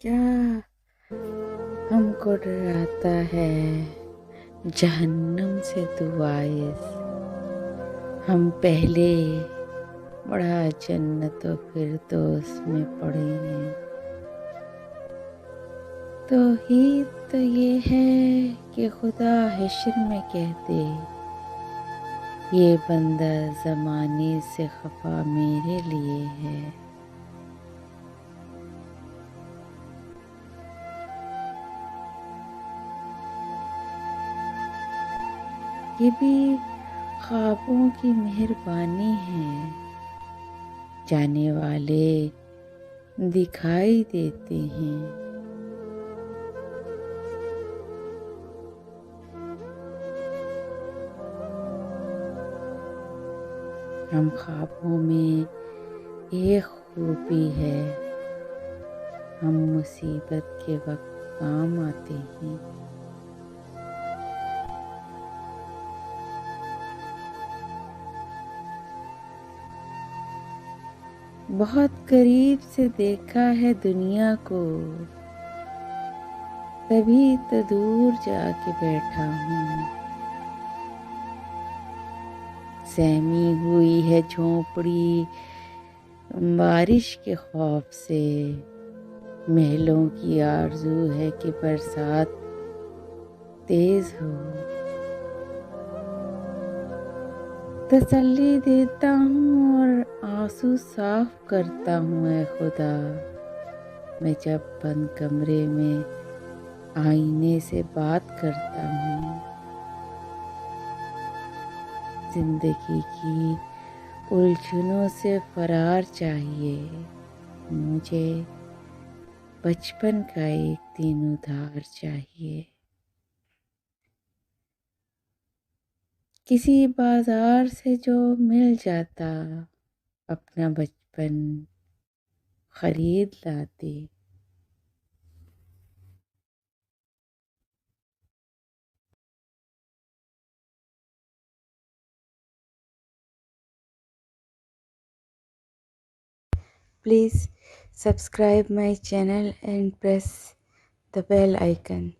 کیا ہم کو ڈراتا ہے جہنم سے دعائز؟ ہم پہلے بڑا جنت و فردوس میں پڑے ہیں۔ توحید تو یہ ہے کہ خدا حشر میں کہہ دے، یہ بندہ زمانے سے خفا میرے لیے ہے۔ یہ بھی خوابوں کی مہربانی ہے، جانے والے دکھائی دیتے ہیں۔ ہم خوابوں میں ایک خوبی ہے، ہم مصیبت کے وقت کام آتے ہیں۔ بہت قریب سے دیکھا ہے دنیا کو، تبھی تو دور جا کے بیٹھا ہوں۔ سہمی ہوئی ہے جھونپڑی بارش کے خوف سے، محلوں کی آرزو ہے کہ برسات تیز ہو۔ تسلی دیتا ہوں اور آنسو صاف کرتا ہوں اے خدا، میں جب بند کمرے میں آئینے سے بات کرتا ہوں۔ زندگی کی الجھنوں سے فرار چاہیے، مجھے بچپن کا ایک دن ادھار چاہیے۔ کسی بازار سے جو مل جاتا، اپنا بچپن خرید لاتے۔ Please subscribe my channel and press the bell icon.